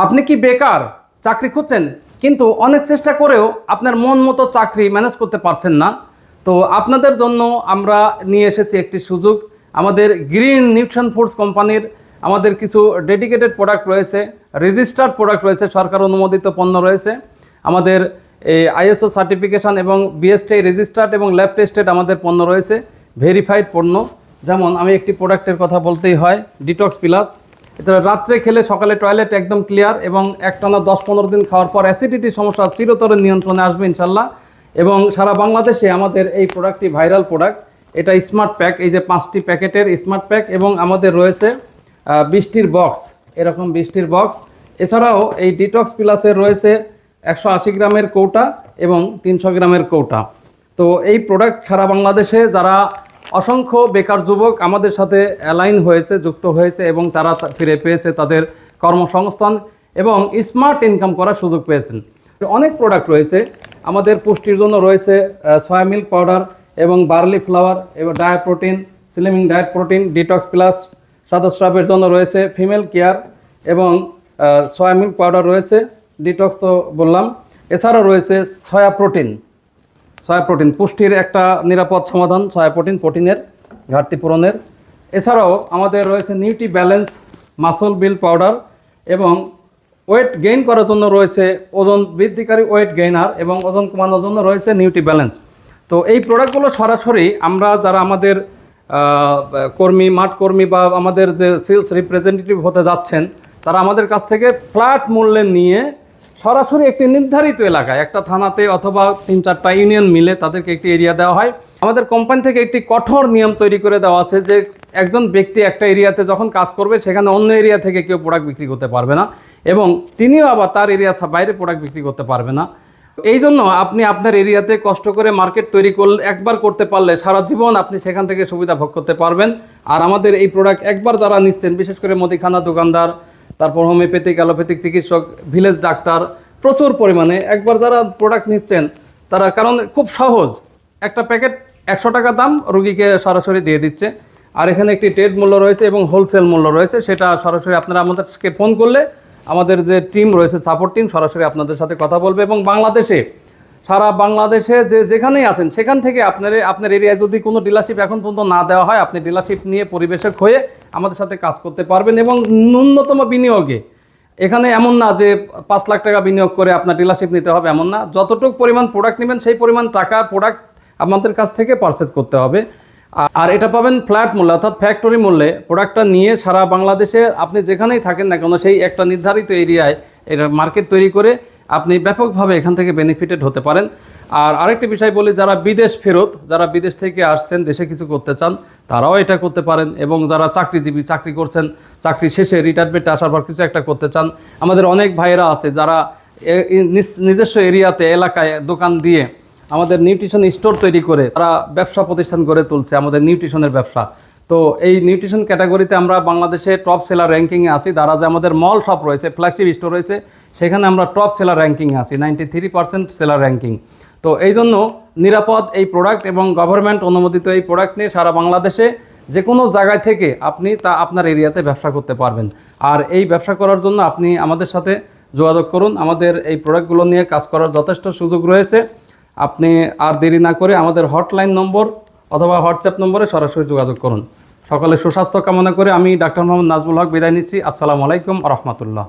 আপনি কি বেকার, চাকরি খুঁজছেন, কিন্তু অনেক চেষ্টা করেও আপনার মন মতো চাকরি ম্যানেজ করতে পারছেন না? তো আপনাদের জন্য আমরা নিয়ে এসেছি একটি সুযোগ। আমাদের গ্রিন নিউট্রিশন ফুডস কোম্পানির আমাদের কিছু ডেডিকেটেড প্রোডাক্ট রয়েছে, রেজিস্টার্ড প্রোডাক্ট রয়েছে, সরকার অনুমোদিত পণ্য রয়েছে। আমাদের এই আইএসও সার্টিফিকেশন এবং বিএসটিআই রেজিস্টার্ড এবং ল্যাব টেস্টেড আমাদের পণ্য রয়েছে, ভেরিফাইড পণ্য। যেমন আমি একটি প্রোডাক্টের কথা বলতেই হয়, ডিটক্স প্লাস। এটা রাত্রে খেলে সকালে টয়লেট একদম ক্লিয়ার, এবং একটানা 10-15 দিন খাওয়ার পর অ্যাসিডিটি সমস্যা চিরতরে নিয়ন্ত্রণে আসবে ইনশাল্লাহ। এবং সারা বাংলাদেশে আমাদের এই প্রোডাক্টটি ভাইরাল প্রোডাক্ট। এটা স্মার্ট প্যাক, এই যে 5টি প্যাকেটের স্মার্ট প্যাক, এবং আমাদের রয়েছে 20টির বক্স, এরকম 20টির বক্স। এছাড়াও এই ডিটক্স প্লাসের রয়েছে 180 গ্রামের কৌটা এবং 300 গ্রামের কৌটা। তো এই প্রোডাক্ট সারা বাংলাদেশে যারা অসংখ্য বেকার যুবক আমাদের সাথে অ্যালাইন হয়েছে, যুক্ত হয়েছে, এবং তারা ফিরে পেয়েছে তাদের কর্মসংস্থান এবং স্মার্ট ইনকাম করার সুযোগ পেয়েছেন। অনেক প্রোডাক্ট রয়েছে আমাদের। পুষ্টির জন্য রয়েছে সয়া মিল্ক পাউডার এবং বার্লি ফ্লাওয়ার এবং diet protein, slimming diet protein, detox plus. সাদস্রাবের জন্য রয়েছে ফিমেল কেয়ার এবং সয়া মিল্ক পাউডার রয়েছে, ডিটক্স তো বললাম। এছাড়াও রয়েছে সয়া প্রোটিন পুষ্টির একটা নিরাপদ সমাধান, সয়া প্রোটিনের ঘাটতি পূরণের। এছাড়াও আমাদের রয়েছে নিউট্রি ব্যালেন্স মাসল বিল পাউডার, এবং ওয়েট গেইন করার জন্য রয়েছে ওজন বৃদ্ধিকারী ওয়েট গেইনার, এবং ওজন কমানোর জন্য রয়েছে নিউট্রি ব্যালেন্স। তো এই প্রোডাক্টগুলো সরাসরি আমরা যারা আমাদের মাঠ কর্মী বা আমাদের যে সেলস রিপ্রেজেন্টেটিভ হতে যাচ্ছেন, তারা আমাদের কাছ থেকে ফ্ল্যাট মূল্যে নিয়ে সরাসরি একটি নির্ধারিত এলাকায়, একটা থানাতে অথবা 3-4টা ইউনিয়ন মিলে তাদেরকে একটি এরিয়া দেওয়া হয়। আমাদের কোম্পানি থেকে একটি কঠোর নিয়ম তৈরি করে দেওয়া আছে যে একজন ব্যক্তি একটা এরিয়াতে যখন কাজ করবে, সেখানে অন্য এরিয়া থেকে কেউ প্রোডাক্ট বিক্রি করতে পারবে না, এবং তিনিও আবার তার এরিয়া বাইরে প্রোডাক্ট বিক্রি করতে পারবে না। এই জন্য আপনি আপনার এরিয়াতে কষ্ট করে মার্কেট তৈরি করলে, একবার করতে পারলে সারা জীবন আপনি সেখান থেকে সুবিধা ভোগ করতে পারবেন। আর আমাদের এই প্রোডাক্ট একবার যারা নিচ্ছেন, বিশেষ করে মুদিখানা দোকানদার, তারপর হোমিওপ্যাথিক, অ্যালোপ্যাথিক চিকিৎসক, ভিলেজ ডাক্তার, প্রচুর পরিমাণে একবার যারা প্রোডাক্ট নিচ্ছেন তারা, কারণ খুব সহজ, একটা প্যাকেট 100 টাকা দাম রোগীকে সরাসরি দিয়ে দিচ্ছে। আর এখানে একটি ট্রেড মূল্য রয়েছে এবং হোলসেল মূল্য রয়েছে, সেটা সরাসরি আপনারা আমাদেরকে ফোন করলে আমাদের যে টিম রয়েছে, সাপোর্ট টিম, সরাসরি আপনাদের সাথে কথা বলবে। এবং বাংলাদেশে, সারা বাংলাদেশে যেখানেই আছেন সেখান থেকে আপনার এরিয়ায় যদি কোনো ডিলারশিপ এখন পর্যন্ত না দেওয়া হয়, আপনি ডিলারশিপ নিয়ে পরিবেশক হয়ে আমাদের সাথে কাজ করতে পারবেন। এবং ন্যূনতম বিনিয়োগে, এখানে এমন না যে 5 লাখ টাকা বিনিয়োগ করে আপনার ডিলারশিপ নিতে হবে, এমন না। যতটুকু পরিমাণ প্রোডাক্ট নেবেন সেই পরিমাণ টাকা প্রোডাক্ট আমাদের কাছ থেকে পারচেজ করতে হবে। আর এটা পাবেন ফ্ল্যাট মূল্যে, অর্থাৎ ফ্যাক্টরি মূল্যে। প্রোডাক্টটা নিয়ে সারা বাংলাদেশে আপনি যেখানেই থাকেন না কেন, সেই একটা নির্ধারিত এরিয়ায় এটা মার্কেট তৈরি করে আপনি ব্যাপকভাবে এখান থেকে বেনিফিটেড হতে পারেন। আর আরেকটি বিষয় বলি, যারা বিদেশ ফেরত, যারা বিদেশ থেকে আসছেন, দেশে কিছু করতে চান, তারাও এটা করতে পারেন। এবং যারা চাকরিজীবী, চাকরি করছেন, চাকরি শেষে রিটায়ারমেন্টে আসার পর কিছু একটা করতে চান, আমাদের অনেক ভাইয়েরা আছে যারা নিজস্ব এরিয়াতে, এলাকায় দোকান দিয়ে আমাদের নিউট্রিশন স্টোর তৈরি করে তারা ব্যবসা প্রতিষ্ঠান গড়ে তুলছে, আমাদের নিউট্রিশনের ব্যবসা। তো এই নিউট্রিশন ক্যাটাগরিতে আমরা বাংলাদেশে টপ সেলার র্যাঙ্কিংয়ে আছি। যে আমাদের মল শপ রয়েছে, ফ্ল্যাগশিপ স্টোর রয়েছে, সেখানে আমরা টপ সেলার র্যাঙ্কিংয়ে আছি, 93% সেলার র্যাঙ্কিং। তো এই জন্য নিরাপদ এই প্রোডাক্ট এবং গভর্নমেন্ট অনুমোদিত এই প্রোডাক্ট নিয়ে সারা বাংলাদেশে যে কোনো জায়গায় থেকে আপনি আপনার এরিয়াতে ব্যবসা করতে পারবেন। আর এই ব্যবসা করার জন্য আপনি আমাদের সাথে যোগাযোগ করুন। আমাদের এই প্রোডাক্টগুলো নিয়ে কাজ করার যথেষ্ট সুযোগ রয়েছে। আপনি আর দেরি না করে আমাদের হটলাইন নম্বর অথবা হোয়াটসঅ্যাপ নম্বরে সরাসরি যোগাযোগ করুন। সকলে সুস্বাস্থ্য কামনা করে আমি ডাক্তার মোহাম্মদ নাজমুল হক বিদায় নিচ্ছি। আসসালামু আলাইকুম ওয়া রাহমাতুল্লাহ।